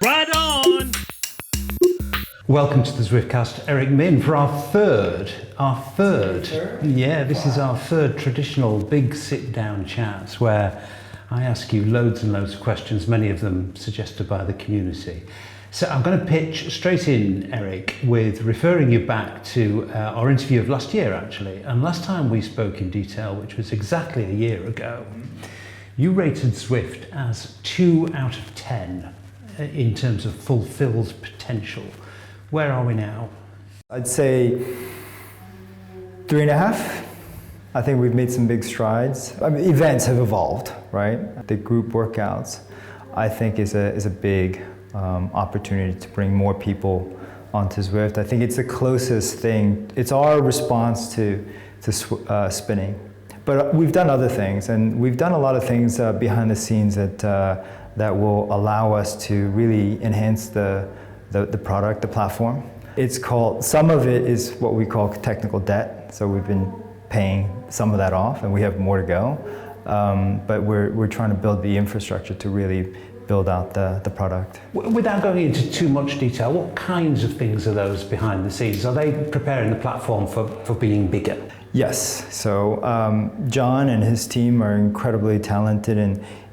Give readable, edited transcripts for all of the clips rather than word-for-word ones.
Right on! Welcome to the Zwiftcast, Eric Min, for our third, this is our third traditional big sit-down chats where I ask you loads and loads of questions, many of them suggested by the community. So I'm going to pitch straight in, Eric, with referring you back to our interview of last year, actually. And last time we spoke in detail, which was exactly a year ago, you rated Zwift as 2 out of 10 in terms of fulfilled potential. Where are we now? I'd say 3.5. I think we've made some big strides. I mean, events have evolved, right? The group workouts, I think, is a big opportunity to bring more people onto Zwift. I think it's the closest thing. It's our response to spinning. But we've done other things, and we've done a lot of things behind the scenes that will allow us to really enhance the product, the platform. It's called, some of it is what we call technical debt. So we've been paying some of that off and we have more to go. But we're trying to build the infrastructure to really build out the product. Without going into too much detail, what kinds of things are those behind the scenes? Are they preparing the platform for being bigger? Yes, so John and his team are incredibly talented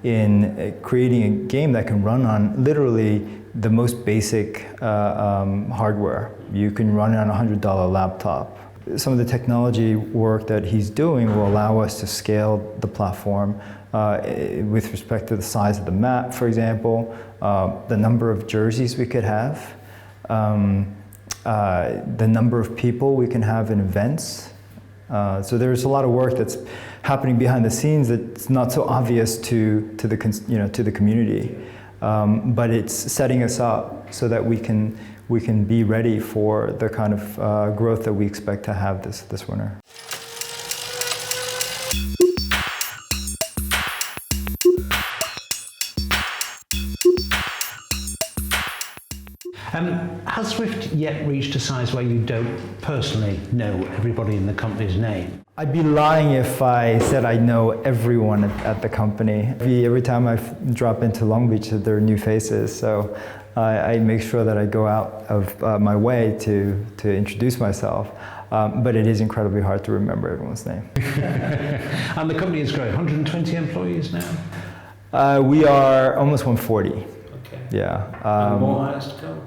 in creating a game that can run on literally the most basic hardware. You can run it on a $100 laptop. Some of the technology work that he's doing will allow us to scale the platform with respect to the size of the map, for example, the number of jerseys we could have, the number of people we can have in events. So there's a lot of work that's happening behind the scenes that's not so obvious to the community, but it's setting us up so that we can be ready for the kind of growth that we expect to have this winter. Has Zwift yet reached a size where you don't personally know everybody in the company's name? I'd be lying if I said I know everyone at the company. Every time I drop into Long Beach, there are new faces, so I make sure that I go out of my way to introduce myself. But it is incredibly hard to remember everyone's name. And the company is growing, 120 employees now? We are almost 140. Okay. Yeah. And more hires to come?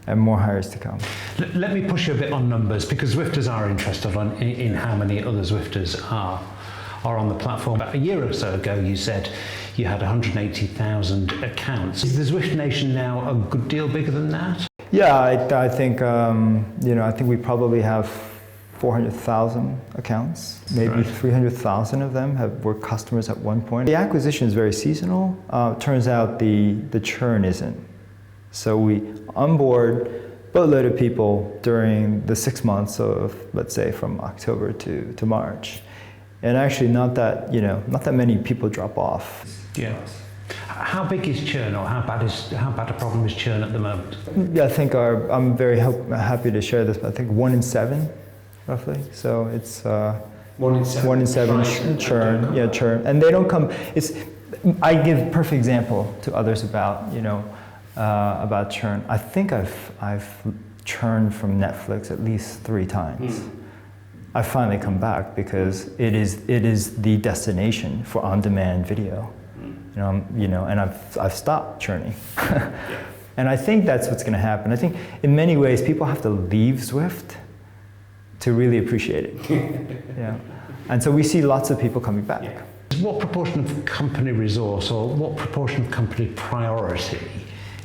And more hires to come. Let me push you a bit on numbers, because Zwifters are interested in how many other Zwifters are on the platform. About a year or so ago, you said you had 180,000 accounts. Is the Zwift Nation now a good deal bigger than that? Yeah, I think I think we probably have 400,000 accounts. Maybe 300,000 of them were customers at one point. The acquisition is very seasonal. Turns out the churn isn't. So we onboard a boatload of people during the 6 months of, let's say, from October to March. And actually not that many people drop off. Yeah. How big is churn, or how bad a problem is churn at the moment? Yeah, I think I'm very happy to share this, but I think 1 in 7, roughly. So it's 1 in 7 churn. Yeah, churn. And they don't come, I give a perfect example to others about churn. I think I've churned from Netflix at least 3 times. I finally come back because it is the destination for on-demand video. And I've stopped churning. And I think that's what's going to happen. I think in many ways people have to leave Zwift to really appreciate it. Yeah. And so we see lots of people coming back. Yeah. What proportion of company resource, or what proportion of company priority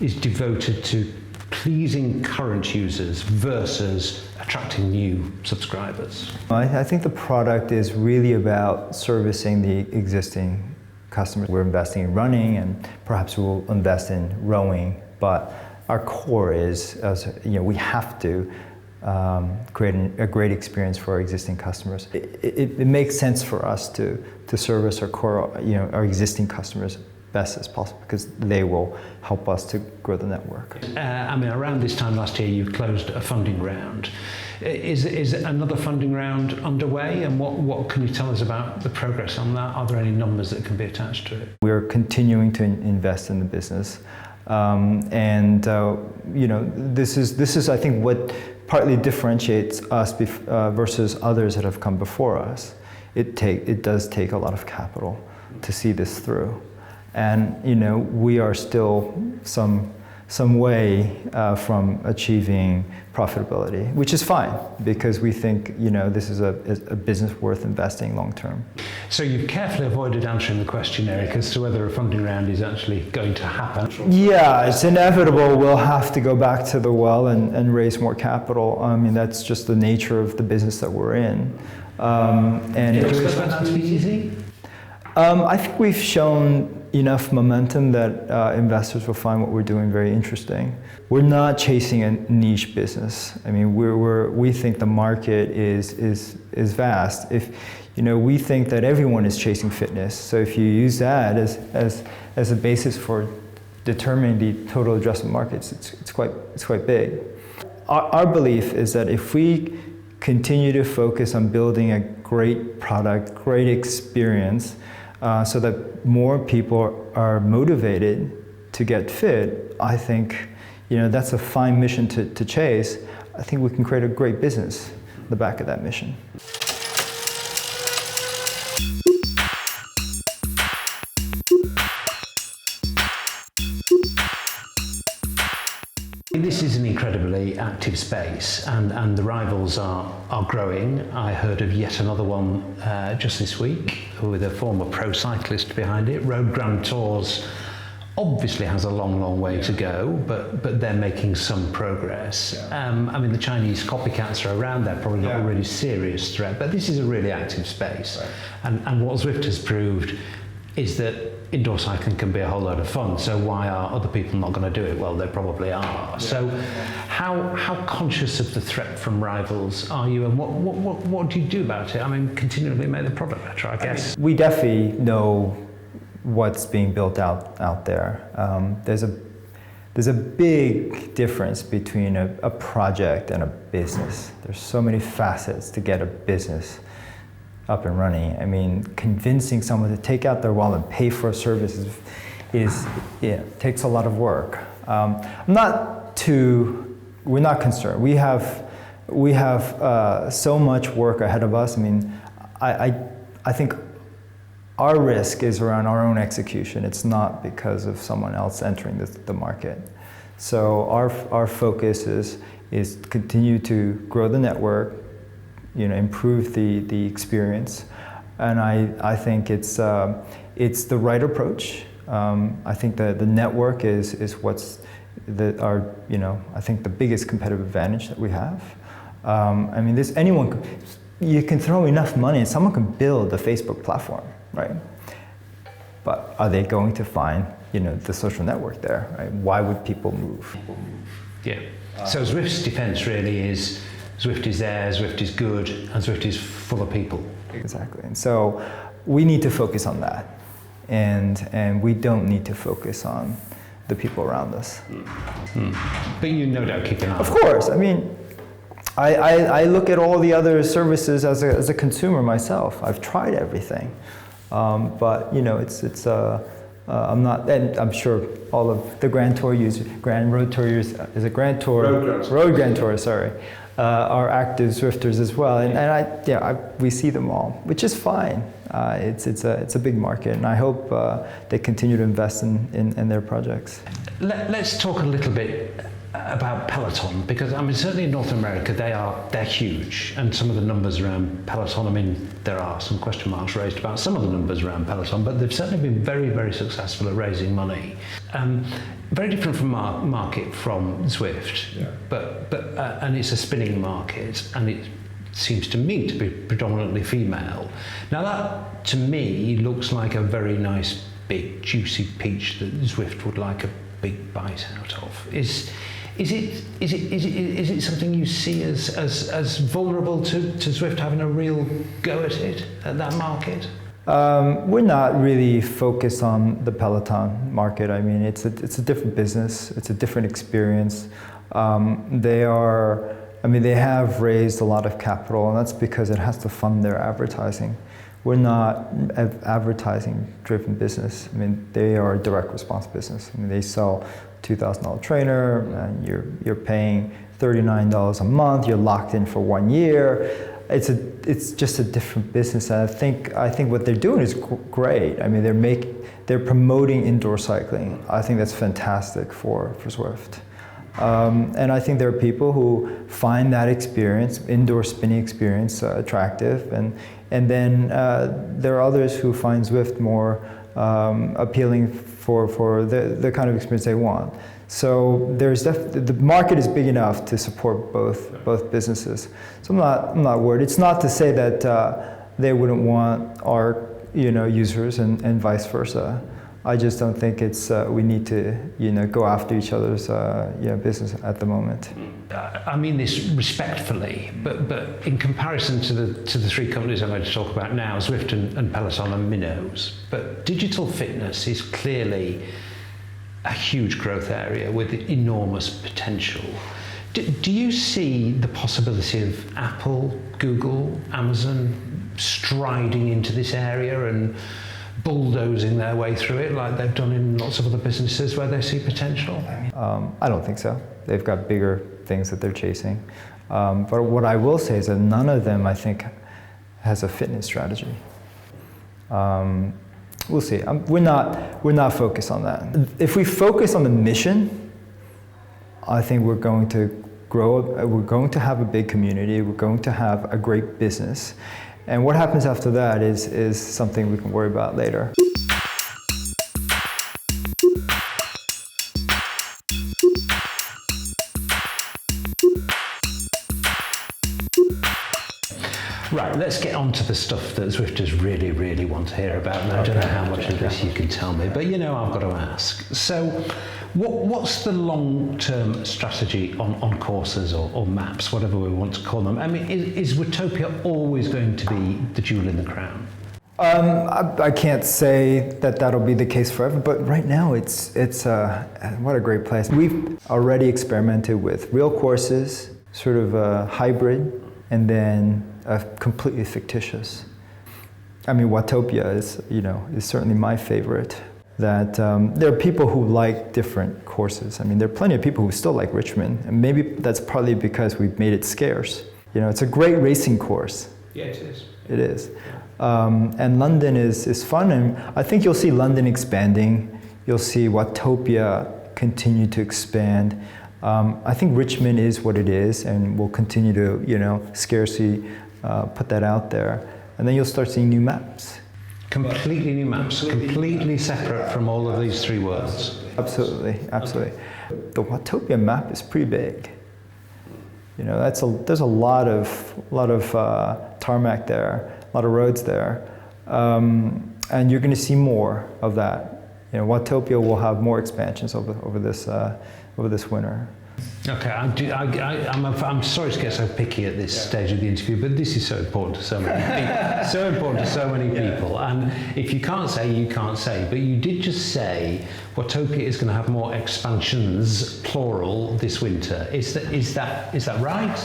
is devoted to pleasing current users versus attracting new subscribers? I think the product is really about servicing the existing customers. We're investing in running, and perhaps we'll invest in rowing, but our core is, we have to create a great experience for our existing customers. It makes sense for us to service our core, our existing customers best as possible, because they will help us to grow the network. Around this time last year, you closed a funding round. Is another funding round underway, and what can you tell us about the progress on that? Are there any numbers that can be attached to it? We're continuing to invest in the business. This is I think what partly differentiates us versus others that have come before us. It does take a lot of capital to see this through, and we are still some way from achieving profitability, which is fine because we think this is a business worth investing long term. So you've carefully avoided answering the question, Eric, as to whether a funding round is actually going to happen. Yeah, it's inevitable. We'll have to go back to the well and raise more capital. I mean, that's just the nature of the business that we're in. Do you expect that to be easy? I think we've shown enough momentum that investors will find what we're doing very interesting. We're not chasing a niche business. I mean, we think the market is vast. We think that everyone is chasing fitness. So if you use that as a basis for determining the total addressable markets, it's quite big. Our belief is that if we continue to focus on building a great product, great experience, so that more people are motivated to get fit, I think that's a fine mission to chase. I think we can create a great business on the back of that mission. This is an incredibly active space, and the rivals are growing. I heard of yet another one just this week with a former pro cyclist behind it. Road Grand Tours obviously has a long way to go, but they're making some progress. I mean, the Chinese copycats are around. They're probably not a really serious threat, but this is a really active space. Right. And what Zwift has proved is that indoor cycling can be a whole load of fun. So why are other people not going to do it? Well, they probably are. Yeah. So how conscious of the threat from rivals are you, and what do you do about it? I mean, continually make the product better, I guess. We definitely know what's being built out there. There's a big difference between a project and a business. There's so many facets to get a business up and running. I mean, convincing someone to take out their wallet and pay for a service takes a lot of work. We're not concerned. We have so much work ahead of us. I mean, I think our risk is around our own execution. It's not because of someone else entering the market. So our focus is continue to grow the network, improve the experience, and I think it's the right approach. I think that the network is what's I think the biggest competitive advantage that we have. I mean, you can throw enough money and someone can build a Facebook platform, right? But are they going to find the social network there? Right? Why would people move? Yeah. So Zwift's defense really is Zwift is there, Zwift is good, and Zwift is full of people. Exactly. And so we need to focus on that, and we don't need to focus on the people around us. But you no doubt keep an eye. Of course. I mean, I look at all the other services as a consumer myself. I've tried everything, but I'm not, and I'm sure all of the Grand Tour users, Road Grand Tour, sorry, are active Zwifters as well, and we see them all, which is fine. It's a big market, and I hope they continue to invest in their projects. Let's talk a little bit about Peloton, because I mean, certainly in North America they're huge, and some of the numbers around Peloton, I mean, there are some question marks raised about some of the numbers around Peloton, but they've certainly been very, very successful at raising money. Very different from market from Zwift, but and it's a spinning market, and it seems to me to be predominantly female. Now that to me looks like a very nice big juicy peach that Zwift would like a big bite out of. Is it something you see as vulnerable to Zwift having a real go at it, at that market? We're not really focused on the Peloton market. I mean, it's a different business. It's a different experience. They are I mean, they have raised a lot of capital, and that's because it has to fund their advertising. We're not an advertising-driven business. I mean, they are a direct response business. I mean, they sell $2,000 trainer, and you're paying $39 a month. You're locked in for 1 year. It's just a different business, and I think what they're doing is great. I mean, they're promoting indoor cycling. I think that's fantastic for Zwift. And I think there are people who find that experience, indoor spinning experience, attractive, and then there are others who find Zwift more appealing for the kind of experience they want. So the market is big enough to support both businesses. So I'm not worried. It's not to say that they wouldn't want our users and vice versa. I just don't think we need to go after each other's business at the moment. I mean this respectfully, but in comparison to the three companies I'm going to talk about now, Zwift and Peloton are minnows. But digital fitness is clearly a huge growth area with enormous potential. Do you see the possibility of Apple, Google, Amazon striding into this area and bulldozing their way through it like they've done in lots of other businesses where they see potential? I don't think so. They've got bigger things that they're chasing. But what I will say is that none of them, I think, has a fitness strategy. We'll see. We're not focused on that. If we focus on the mission, I think we're going to grow. We're going to have a big community. We're going to have a great business. And what happens after that is something we can worry about later. Right, let's get on to the stuff that Zwifters really, really want to hear about. And I don't know how much of this you can tell me, but I've got to ask. So what's the long-term strategy on courses or maps, whatever we want to call them? I mean, is Zwiftopia always going to be the jewel in the crown? I can't say that that'll be the case forever, but right now it's what a great place. We've already experimented with real courses, sort of a hybrid, and then completely fictitious. I mean, Watopia is certainly my favorite. That there are people who like different courses. I mean, there are plenty of people who still like Richmond, and maybe that's partly because we've made it scarce. It's a great racing course. Yeah, it is. It is. And London is fun, and I think you'll see London expanding. You'll see Watopia continue to expand. I think Richmond is what it is, and we'll continue to, scarcely put that out there. And then you'll start seeing new maps. Completely new maps, completely separate from all of these three worlds. Absolutely. The Watopia map is pretty big. There's a lot of tarmac there, a lot of roads there, and you're going to see more of that. Watopia will have more expansions over this winter. Okay, I'm sorry to get so picky at this stage of the interview, but this is so important to so many people. So important to so many people. And if you can't say, you can't say. But you did just say Watopia is going to have more expansions, plural, this winter. Is that right?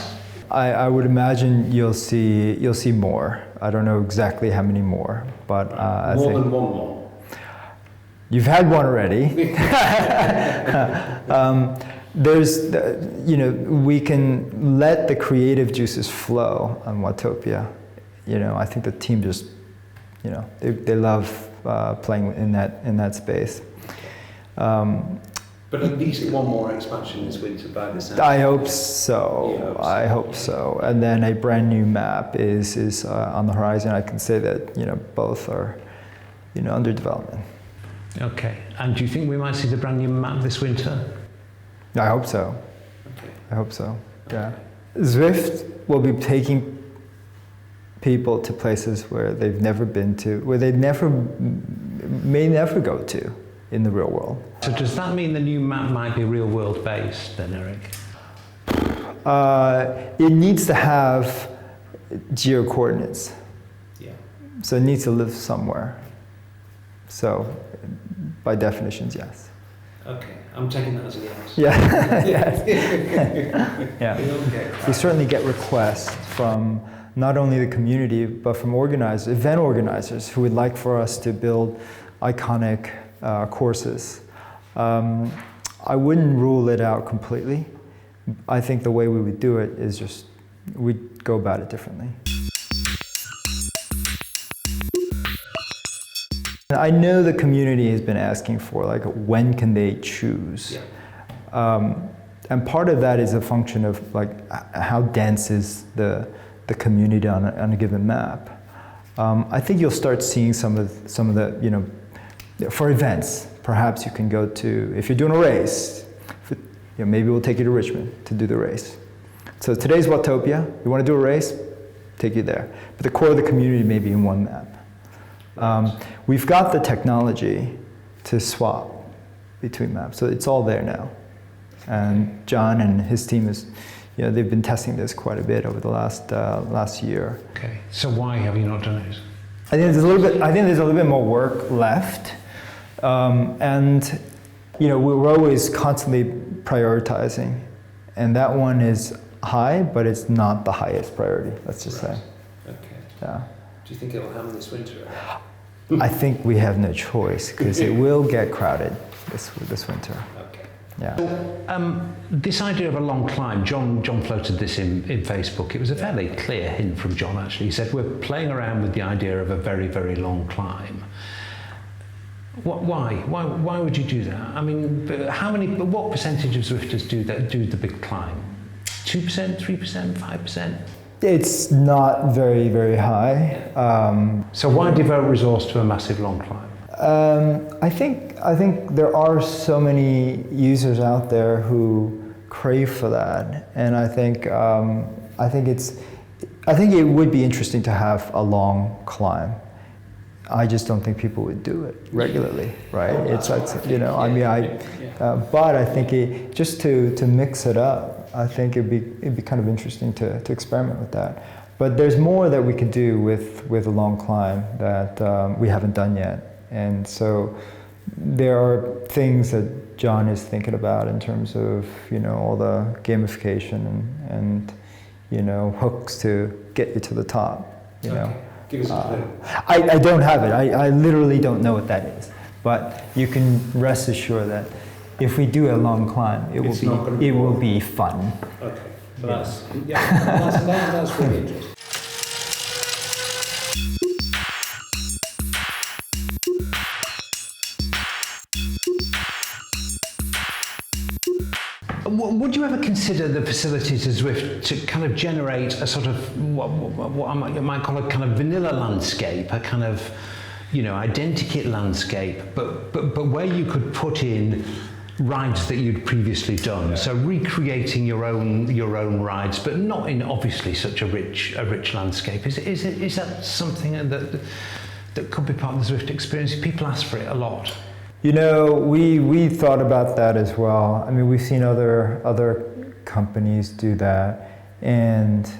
I would imagine you'll see more. I don't know exactly how many more, but I think more than one more. You've had one already. We can let the creative juices flow on Watopia. I think the team just, they love playing in that space. But at least one more expansion this winter by the sound. I hope so. I hope so. And then a brand new map is on the horizon. I can say that both are under development. Okay. And do you think we might see the brand new map this winter? I hope so. Okay. I hope so. Yeah. Zwift will be taking people to places where they've never been to, where they may never go to in the real world. So does that mean the new map might be real world based then, Eric? It needs to have geo coordinates. Yeah. So it needs to live somewhere. So by definitions, yes. Okay, I'm taking that as a yes. Yeah. Yes. Yeah. We don't get We crowds. certainly get requests from not only the community, but from organizers, event organizers who would like for us to build iconic courses. I wouldn't rule it out completely. I think the way we would do it is just, we'd go about it differently. I know the community has been asking for, like, when can they choose? Yeah. And part of that is a function of, like, how dense is the community on a given map. I think you'll start seeing some of the, you know, for events, perhaps you can go to, if you're doing a race, you know, maybe we'll take you to Richmond to do the race. So today's Watopia, you want to do a race, take you there. But the core of the community may be in one map. We've got the technology to swap between maps, so it's all there now. And John and his team is, you know, they've been testing this quite a bit over the last year. Okay, so why have you not done it? I think there's a little bit more work left, and you know, we're always constantly prioritizing, and that one is high, but it's not the highest priority. Let's just say. Okay. Yeah. Do you think it will happen this winter? I think we have no choice because it will get crowded this winter. Okay. Yeah. This idea of a long climb, John floated this in Facebook. It was a fairly clear hint from John, actually. He said, we're playing around with the idea of a very, very long climb. Why? Why would you do that? I mean, what percentage of Zwifters do the big climb? 2%, 3%, 5%? It's not very, very high. So why devote resource to a massive long climb? I think there are so many users out there who crave for that, and I think it would be interesting to have a long climb. I just don't think people would do it regularly, right? But I think just to mix it up, I think it'd be kind of interesting to experiment with that. But there's more that we could do with a long climb that we haven't done yet, and so there are things that John is thinking about in terms of, you know, all the gamification and you know, hooks to get you to the top. You know. Give us a clue. I don't have it. I literally don't know what that is. But you can rest assured that if we do a long climb, it will be fun. Okay. Well, that's really interesting. Would you ever consider the facilities of Zwift to kind of generate a sort of what I might call a kind of vanilla landscape, a kind of, you know, identikit landscape, but where you could put in rides that you'd previously done, so recreating your own rides, but not in obviously such a rich landscape. Is that something that could be part of the Zwift experience? People ask for it a lot. You know, we thought about that as well. I mean, we've seen other companies do that, and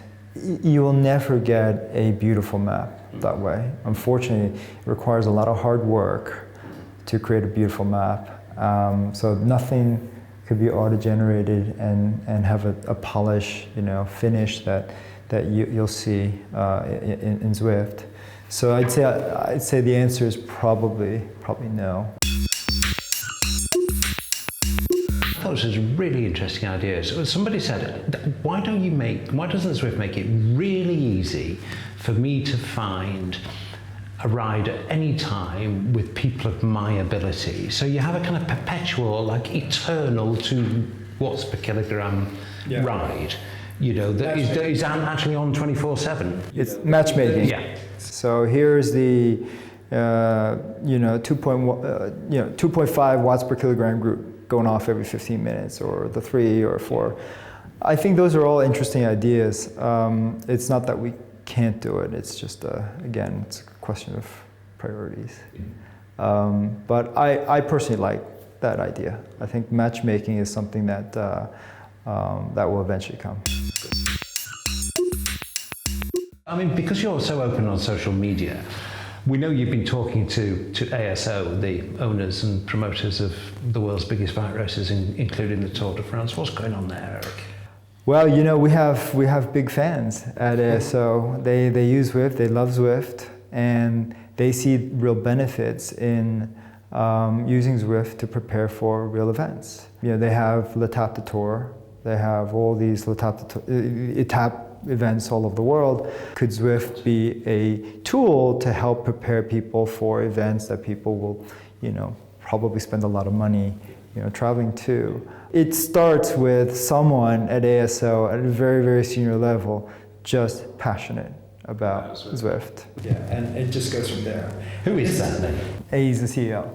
you will never get a beautiful map that way. Unfortunately, it requires a lot of hard work to create a beautiful map. So nothing could be auto-generated and have a polish, you know, finish that you'll see in Zwift. So I'd say the answer is probably no. I thought this was a really interesting idea. So somebody said, why doesn't Zwift make it really easy for me to find a ride at any time with people of my ability? So you have a kind of perpetual, like eternal 2 watts per kilogram ride, you know, that is actually on 24/7. It's matchmaking. Yeah. So here's the 2.5 watts per kilogram group going off every 15 minutes, or the 3 or 4. I think those are all interesting ideas. It's not that we can't do it. It's just, again, it's a question of priorities. But I personally like that idea. I think matchmaking is something that will eventually come. I mean, because you're so open on social media, We know you've been talking to ASO, the owners and promoters of the world's biggest bike races, including the Tour de France. What's going on there, Eric? Well, you know, we have big fans at ASO. They use Zwift, they love Zwift, and they see real benefits in using Zwift to prepare for real events. You know, they have L'Etape du Tour, they have all these L'Etape events all over the world. Could Zwift be a tool to help prepare people for events that people will, you know, probably spend a lot of money, you know, traveling to? It starts with someone at ASO at a very, very senior level, just passionate about Zwift. Yeah, and it just goes from there. Who is that then? He's the CEO.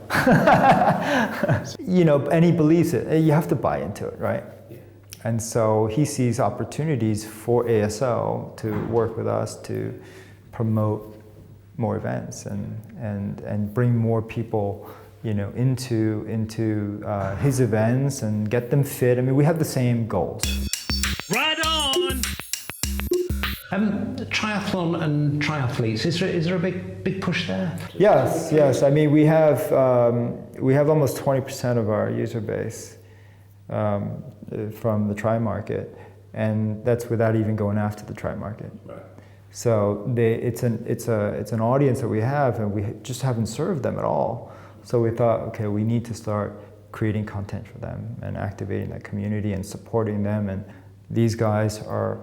You know, and he believes it. You have to buy into it, right? Yeah. And so he sees opportunities for ASO to work with us to promote more events and bring more people, you know, into his events and get them fit. I mean, we have the same goals. Right on! Triathlon and triathletes, is there a big push there? Yes. I mean, we have almost 20% of our user base from the tri market, and that's without even going after the tri market. Right. So it's an audience that we have, and we just haven't served them at all. So we thought, okay, we need to start creating content for them and activating that community and supporting them. And these guys are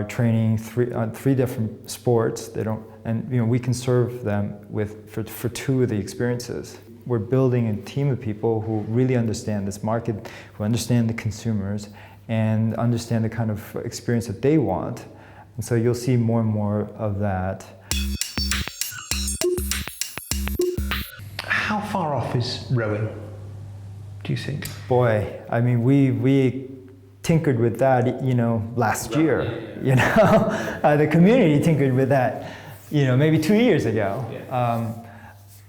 training three different sports. They don't, and you know, we can serve them for two of the experiences. We're building a team of people who really understand this market, who understand the consumers, and understand the kind of experience that they want. And so you'll see more and more of that. How far off is rowing, do you think? Boy, I mean, we tinkered with that, you know, last year. Yeah. You know, the community tinkered with that, you know, maybe 2 years ago. Yeah.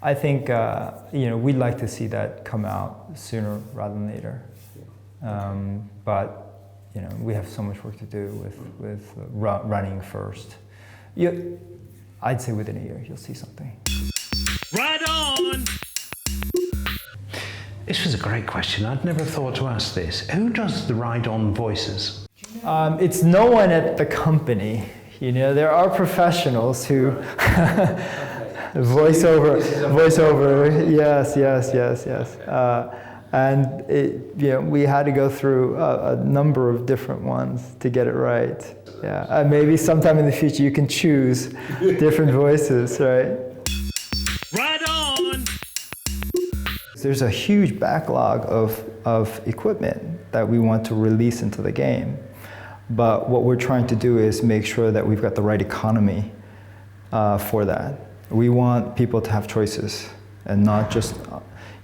I think, you know, we'd like to see that come out sooner rather than later. But, you know, we have so much work to do with running first. I'd say within a year, you'll see something. Right on! This was a great question. I'd never thought to ask this. Who does the ride-on voices? It's no one at the company. You know, there are professionals who voiceover. Yes. And you know, we had to go through a number of different ones to get it right. Yeah, maybe sometime in the future you can choose different voices, right? Right on! There's a huge backlog of equipment that we want to release into the game. But what we're trying to do is make sure that we've got the right economy for that. We want people to have choices and not just,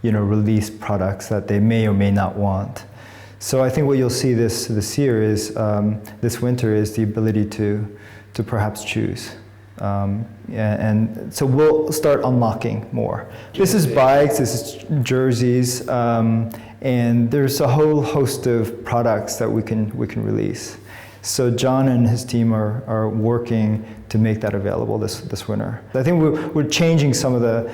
you know, release products that they may or may not want. So I think what you'll see this year is, this winter, is the ability to perhaps choose. And so we'll start unlocking more. This is bikes, this is jerseys, and there's a whole host of products that we can release. So John and his team are working to make that available this winter. I think we're changing some of the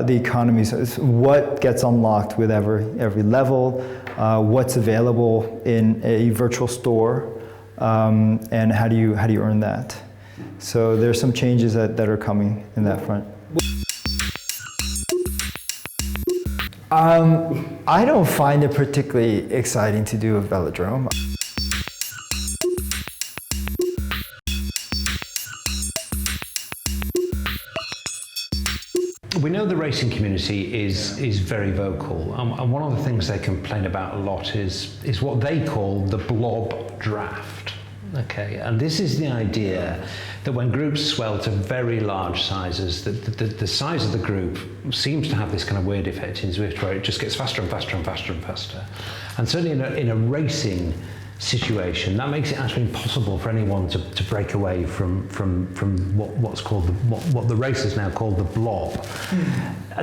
economies. It's what gets unlocked with every level, what's available in a virtual store. And how do you earn that? So there's some changes that are coming in that front. I don't find it particularly exciting to do a velodrome. We know the racing community is very vocal, and one of the things they complain about a lot is what they call the blob draft. Okay, and this is the idea that when groups swell to very large sizes, the size of the group seems to have this kind of weird effect in Zwift where it just gets faster and faster and faster and faster. And certainly in a racing situation, that makes it actually impossible for anyone to break away from what's called what the racers now call the blob.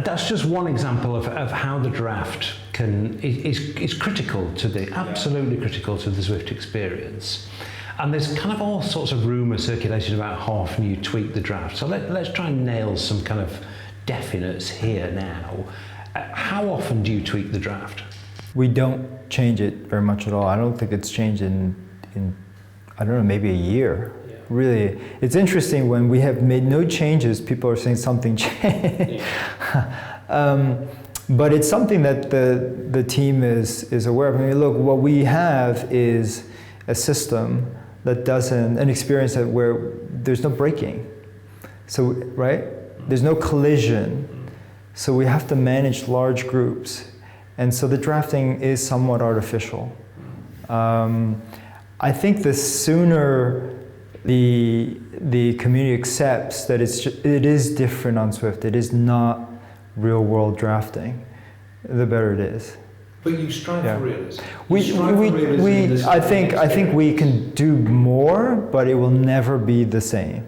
That's just one example of how the draft is critical to absolutely critical to the Zwift experience. And there's kind of all sorts of rumours circulating about how often you tweak the draft. So let's try and nail some kind of definites here now. How often do you tweak the draft? We don't change it very much at all. I don't think it's changed in I don't know, maybe a year. Yeah. Really, it's interesting when we have made no changes, people are saying something changed. Yeah. But it's something that the team is aware of. I mean, look, what we have is a system that doesn't, an experience that where there's no braking. So, right? There's no collision. So we have to manage large groups. And so the drafting is somewhat artificial. I think the sooner the community accepts that it is different on Zwift, it is not real world drafting, the better it is. But you strive for realism. I think we can do more, but it will never be the same.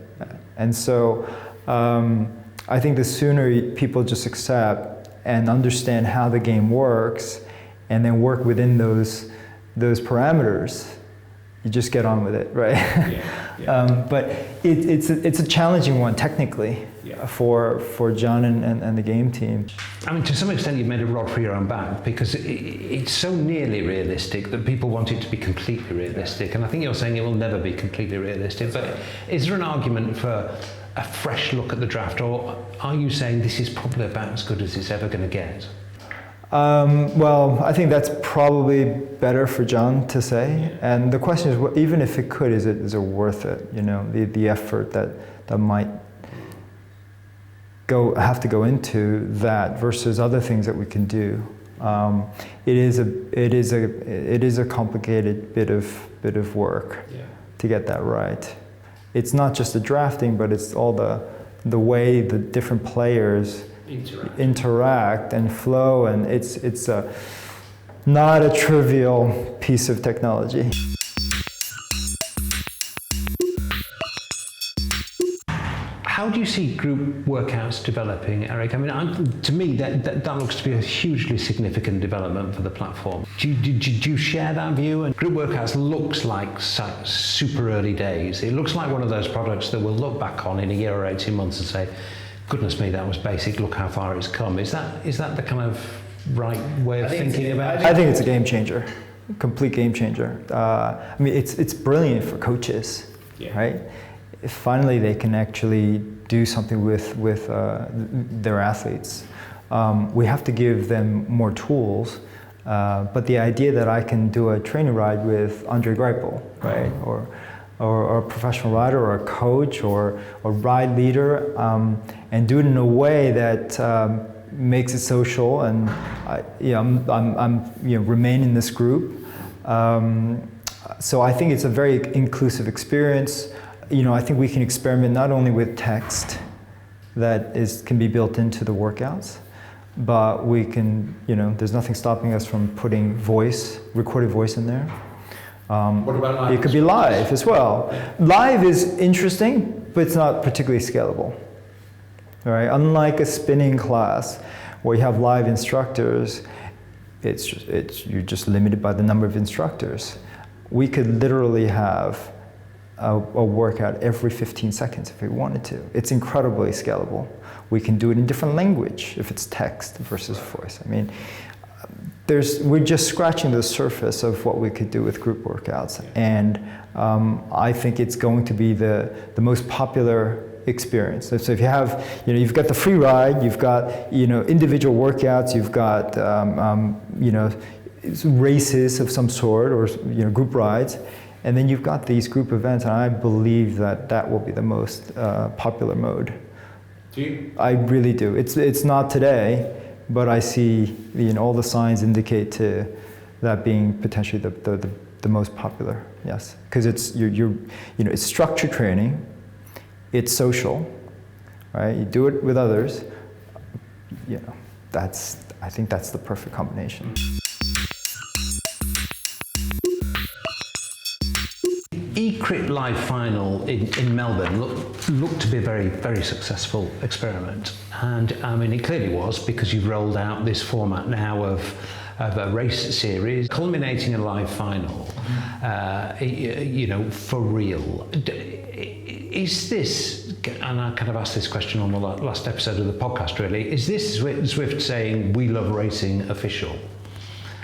And so I think the sooner people just accept and understand how the game works, and then work within those parameters, you just get on with it, right? Yeah. But it's a challenging one technically. Yeah. For John and the game team. I mean, to some extent you've made a rod for your own back, because it's so nearly realistic that people want it to be completely realistic, and I think you're saying it will never be completely realistic, but is there an argument for a fresh look at the draft, or are you saying this is probably about as good as it's ever going to get? Well, I think that's probably better for John to say, and the question is, even if it could, is it worth it? You know, the effort that might have to go into that versus other things that we can do. It is a complicated bit of work to get that right. It's not just the drafting, but it's all the way the different players interact and flow, and it's not a trivial piece of technology. How do you see group workouts developing, Eric? I mean, to me, that looks to be a hugely significant development for the platform. Do you share that view? And group workouts looks like super early days. It looks like one of those products that we'll look back on in a year or 18 months and say, goodness me, that was basic, look how far it's come. Is that the kind of right way of thinking about it? I think it's a game changer, complete game changer. I mean, it's brilliant for coaches, right? Finally, they can actually do something with their athletes. We have to give them more tools, but the idea that I can do a training ride with Andre Greipel, right, or a professional rider, or a coach, or a ride leader, and do it in a way that makes it social, and I'm remain in this group. So I think it's a very inclusive experience. I think we can experiment not only with text that can be built into the workouts, but we can, there's nothing stopping us from putting recorded voice in there. What about live? It could be live as well. Yeah. Live is interesting, but it's not particularly scalable. All right? Unlike a spinning class where you have live instructors, you're just limited by the number of instructors. We could literally have a workout every 15 seconds if we wanted to. It's incredibly scalable. We can do it in different language if it's text versus voice. I mean, we're just scratching the surface of what we could do with group workouts, and I think it's going to be the most popular experience. So if you have, you've got the free ride, you've got, individual workouts, you've got, races of some sort, or group rides. And then you've got these group events, and I believe that will be the most popular mode. Do you? I really do. It's not today, but I see all the signs indicate to that being potentially the most popular. Yes, because it's it's structured training, it's social, right? You do it with others. I think that's the perfect combination. eCrit Live Final in Melbourne looked to be a very, very successful experiment. And I mean, it clearly was, because you've rolled out this format now of a race series, culminating a live final. for real. Is this, and I kind of asked this question on the last episode of the podcast really, is this Zwift saying we love racing official?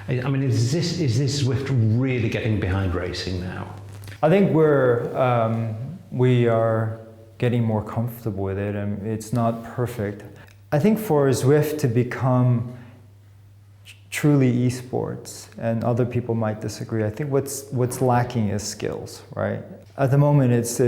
I mean, is this Zwift really getting behind racing now? I think we are getting more comfortable with it, and it's not perfect. I think for Zwift to become truly eSports, and other people might disagree, I think what's lacking is skills, right? At the moment, it's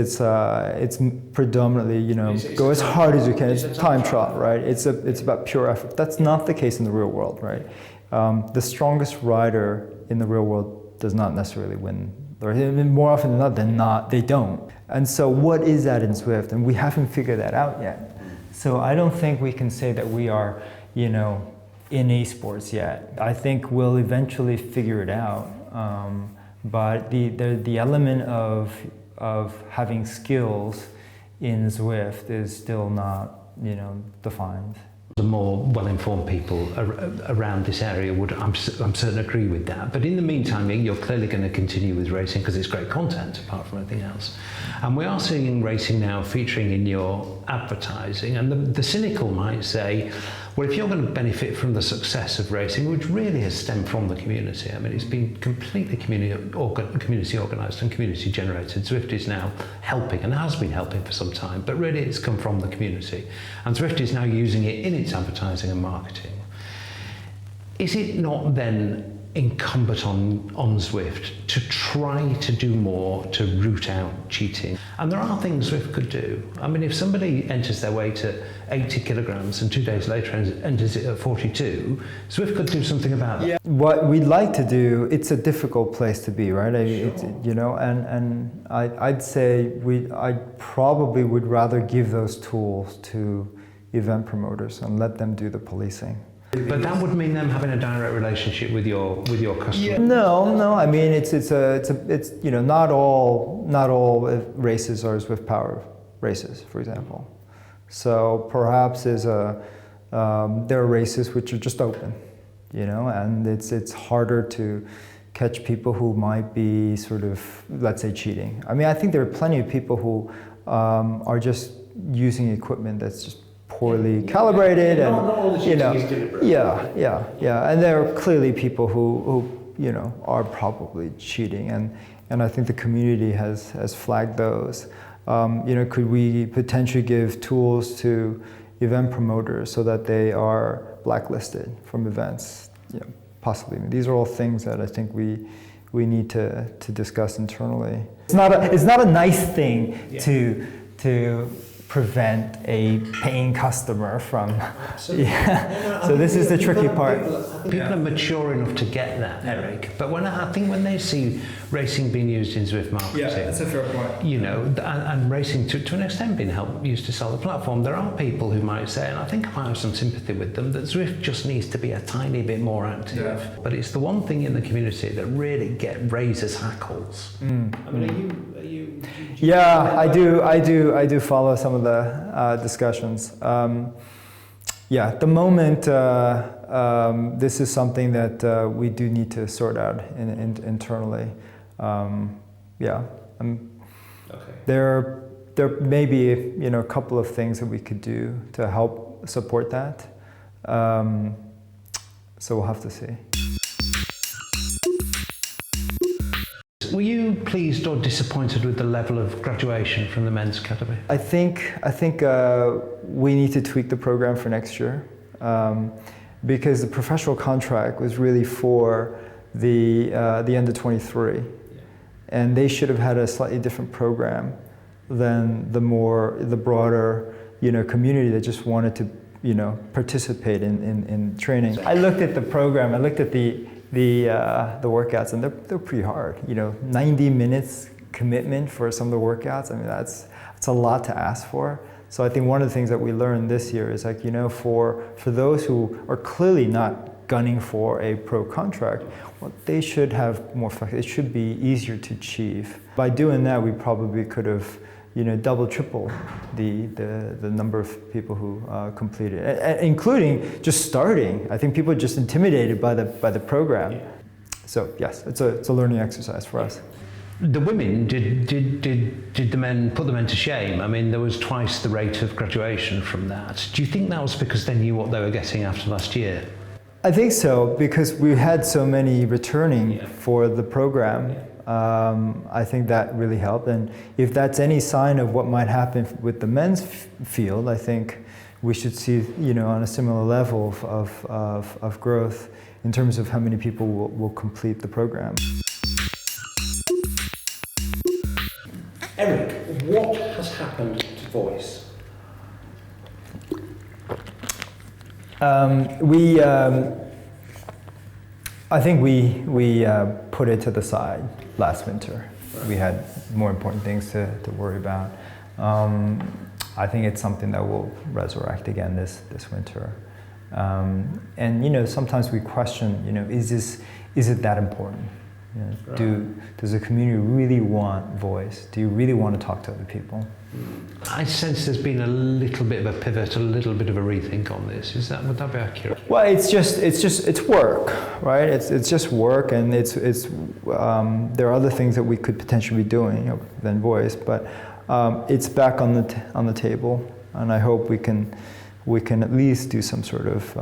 predominantly, go as hard as you can. It's time trial, right? It's about pure effort. That's not the case in the real world, right? The strongest rider in the real world does not necessarily win. Or more often than not, they don't. And so what is that in Zwift? And we haven't figured that out yet. So I don't think we can say that we are, in eSports yet. I think we'll eventually figure it out. But the element of having skills in Zwift is still not, defined. The more well-informed people around this area would, I'm certain, agree with that. But in the meantime, you're clearly going to continue with racing because it's great content, apart from anything else. And we are seeing racing now featuring in your advertising. And the cynical might say, well, if you're going to benefit from the success of racing, which really has stemmed from the community, I mean, it's been completely community organised and community generated. Zwift is now helping and has been helping for some time, but really it's come from the community. And Zwift is now using it in its advertising and marketing. Is it not then incumbent on Zwift to try to do more to root out cheating? And there are things Zwift could do. I mean, if somebody enters their weight at 80 kilograms and 2 days later enters it at 42, Zwift could do something about that. Yeah. What we'd like to do, it's a difficult place to be, right? And I'd say I probably would rather give those tools to event promoters and let them do the policing. But that would mean them having a direct relationship with your customer. Yeah. No. I mean, it's not all races are Zwift Power races, for example. So perhaps there are races which are just open, and it's harder to catch people who might be sort of, let's say, cheating. I mean, I think there are plenty of people who are just using equipment that's just poorly calibrated, and and there are clearly people who are probably cheating, and I think the community has flagged those. Could we potentially give tools to event promoters so that they are blacklisted from events? Possibly. I mean, these are all things that I think we need to discuss internally. It's not a nice thing to prevent a paying customer from. So this is the tricky part. People are mature enough to get that, Eric. But I think when they see racing being used in Zwift marketing, that's a fair point. And racing to an extent being used to sell the platform, there are people who might say, and I think I might have some sympathy with them, that Zwift just needs to be a tiny bit more active. Yeah. But it's the one thing in the community that really raises hackles. I mean, are you yeah, I do follow some of the discussions. At the moment, this is something that we do need to sort out internally. There may be a couple of things that we could do to help support that. So we'll have to see. Were you pleased or disappointed with the level of graduation from the men's academy? I think we need to tweak the program for next year, because the professional contract was really for the under 23, and they should have had a slightly different program than the broader community that just wanted to participate in training. I looked at the program. I looked at the workouts, and they're pretty hard. 90 minutes commitment for some of the workouts. I mean, that's a lot to ask for. So I think one of the things that we learned this year is for those who are clearly not gunning for a pro contract, well, they should have more flexibility. It should be easier to achieve. By doing that, we probably could have double, triple the number of people who completed, including just starting. I think people are just intimidated by the program. So yes, it's a learning exercise for us. The women, did the men put the men to shame? I mean, there was twice the rate of graduation from that. Do you think that was because they knew what they were getting after last year? I think so, because we had so many returning for the program. I think that really helped. And if that's any sign of what might happen with the men's field, I think we should see, on a similar level of growth in terms of how many people will complete the program. Eric, what has happened to voice? I think we put it to the side last winter. Right. We had more important things to worry about. I think it's something that will resurrect again this winter. And sometimes we question, is it that important? Right. Does the community really want voice? Do you really want to talk to other people? I sense there's been a little bit of a pivot, a little bit of a rethink on this. Would that be accurate? Well, it's work, right? It's just work, and there are other things that we could potentially be doing than voice, but it's back on the table, and I hope we can at least do some sort of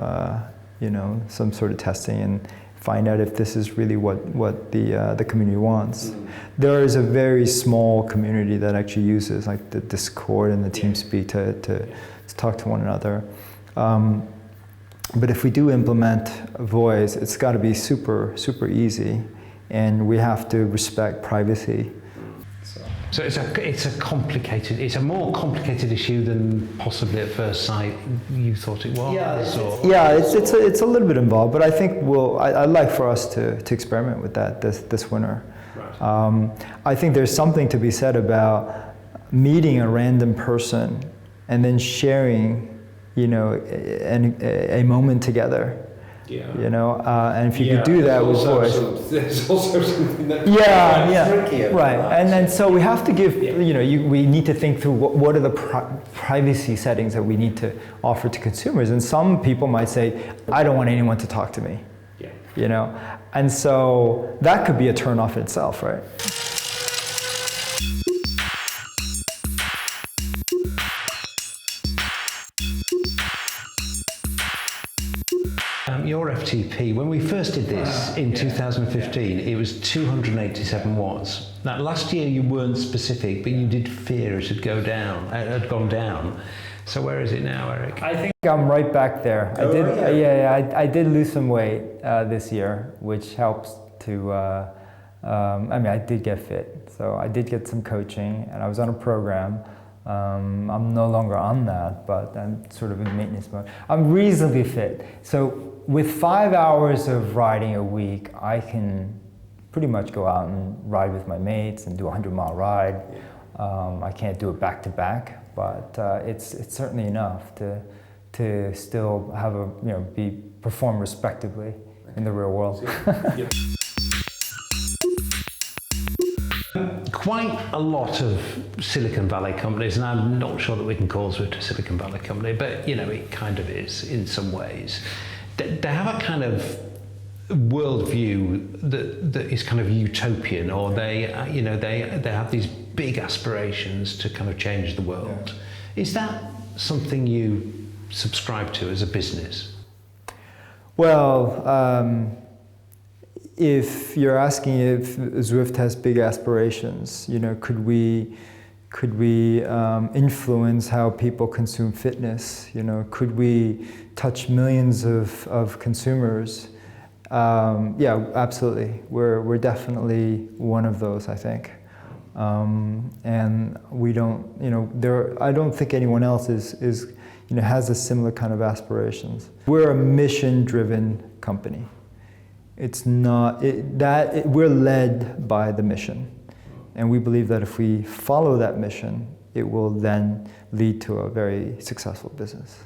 testing and find out if this is really what the community wants. Mm. There is a very small community that actually uses like the Discord and the TeamSpeak to talk to one another. But if we do implement voice, it's got to be super, super easy, and we have to respect privacy. So it's a more complicated issue than possibly at first sight you thought it was. Yeah, it's a little bit involved, but I think I'd like for us to experiment with that this winter. Right. I think there's something to be said about meeting a random person and then sharing, a moment together. Yeah. And if you could do that with voice. There's also something that tricky about right. That. And then so we have to give, we need to think through what are the privacy settings that we need to offer to consumers. And some people might say, I don't want anyone to talk to me. Yeah. And so that could be a turn off in itself, right? Your FTP, when we first did this in 2015, it was 287 watts. Now, last year you weren't specific, but you did fear it had gone down. So where is it now, Eric? I think I'm right back there. I did lose some weight this year, which helps to, I did get fit. So I did get some coaching, and I was on a program. I'm no longer on that, but I'm sort of in maintenance mode. I'm reasonably fit. So with 5 hours of riding a week, I can pretty much go out and ride with my mates and do a 100-mile ride. I can't do it back to back, but it's certainly enough to still have perform respectively in the real world. Quite a lot of Silicon Valley companies, and I'm not sure that we can call Zwift a Silicon Valley company, but it kind of is in some ways. They have a kind of worldview that is kind of utopian, or they have these big aspirations to kind of change the world. Yeah. Is that something you subscribe to as a business? Well, if you're asking if Zwift has big aspirations, could we influence how people consume fitness? Could we touch millions of consumers? Yeah, absolutely. We're definitely one of those, I think. And we don't, I don't think anyone else has a similar kind of aspirations. We're a mission-driven company. It's not we're led by the mission, and we believe that if we follow that mission, it will then lead to a very successful business.